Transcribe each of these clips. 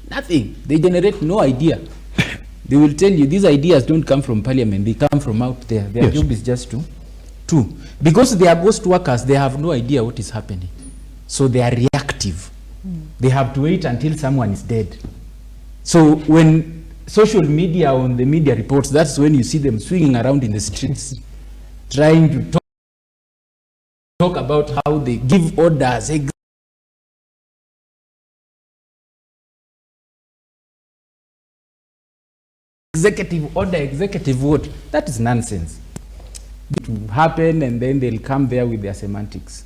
Nothing. They generate no idea. They will tell you these ideas don't come from parliament, they come from out there. Their job is just to. Because they are ghost workers, they have no idea what is happening. So they are reactive. They have to wait until someone is dead. So when social media on the media reports, that's when you see them swinging around in the streets, trying to talk about how they give orders, executive order, executive vote. That is nonsense. It will happen and then they'll come there with their semantics.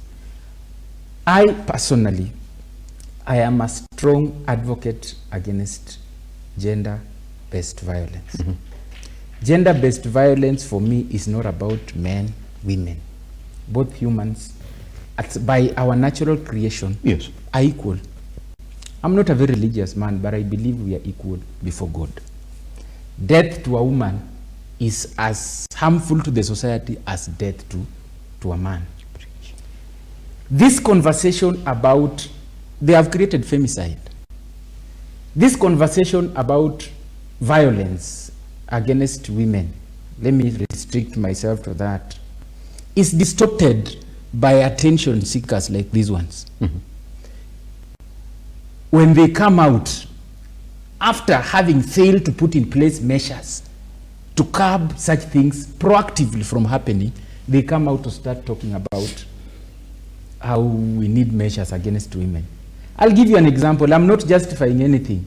I personally, I am a strong advocate against gender-based violence. Gender-based violence for me is not about men, women. Both humans, by our natural creation, are equal. I'm not a very religious man, but I believe we are equal before God. Death to a woman is as harmful to the society as death to a man. This conversation about, they have created femicide. This conversation about violence against women, let me restrict myself to that, is distorted by attention seekers like these ones. When they come out, after having failed to put in place measures to curb such things proactively from happening, they come out to start talking about how we need measures against women. I'll give you an example. I'm not justifying anything.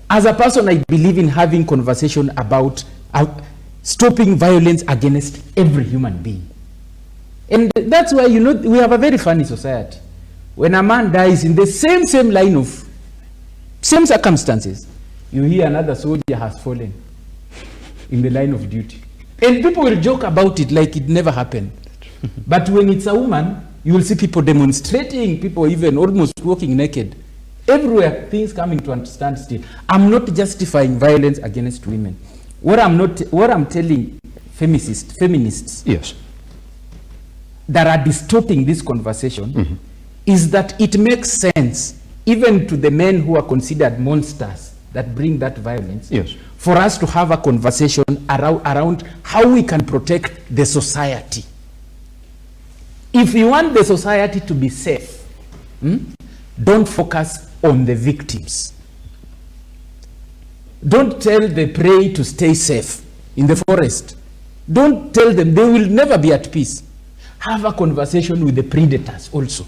As a person, I believe in having conversation about stopping violence against every human being. And that's why, you know, we have a very funny society. When a man dies in the same line of, same circumstances, you hear another soldier has fallen in the line of duty. And people will joke about it like it never happened. But when it's a woman, you will see people demonstrating, people even almost walking naked. Everywhere, things coming to a standstill. I'm not justifying violence against women. What I'm telling feminists that are distorting this conversation is that it makes sense, even to the men who are considered monsters that bring that violence, for us to have a conversation around how we can protect the society. If you want the society to be safe, don't focus on the victims. Don't tell the prey to stay safe in the forest. Don't tell them they will never be at peace. Have a conversation with the predators also.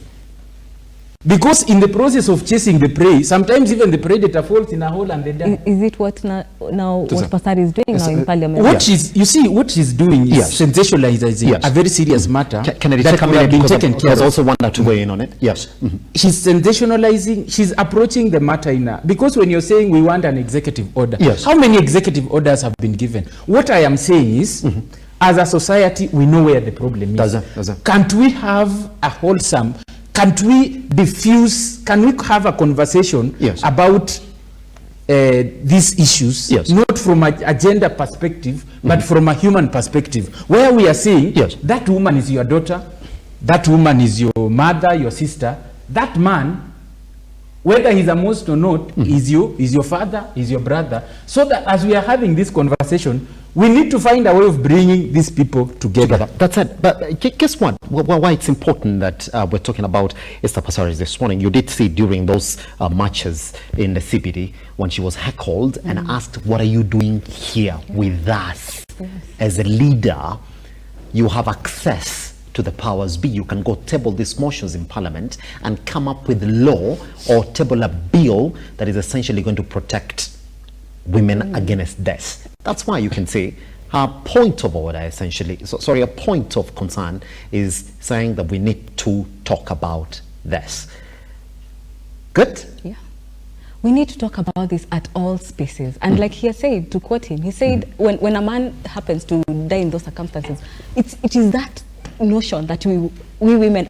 Because in the process of chasing the prey, sometimes even the predator falls in a hole and they die. Is it what now what Pastor is doing now in Parliament? What you see, what she's doing is sensationalizing a very serious matter that could have been taken care of. There's also one to weigh in on it. Yes. She's sensationalizing, she's approaching the matter in a, because when you're saying we want an executive order, how many executive orders have been given? What I am saying is, as a society, we know where the problem is. Can't we have a wholesome, can't we diffuse, can we have a conversation about these issues, not from a gender perspective, but from a human perspective, where we are saying that woman is your daughter, that woman is your mother, your sister, that man, whether he's a monster or not, is your father, is your brother. So that as we are having this conversation, we need to find a way of bringing these people together. That's it. But guess what? Why it's important that we're talking about Esther Passaris this morning. You did see during those marches in the CBD when she was heckled and asked, what are you doing here with us? As a leader, you have access to the powers be. You can go table these motions in Parliament and come up with law or table a bill that is essentially going to protect women against death. That's why you can say a point of order, essentially, a point of concern is saying that we need to talk about this. Good? Yeah. We need to talk about this at all spaces. And like he said, to quote him, he said, when a man happens to die in those circumstances, it is that notion that we women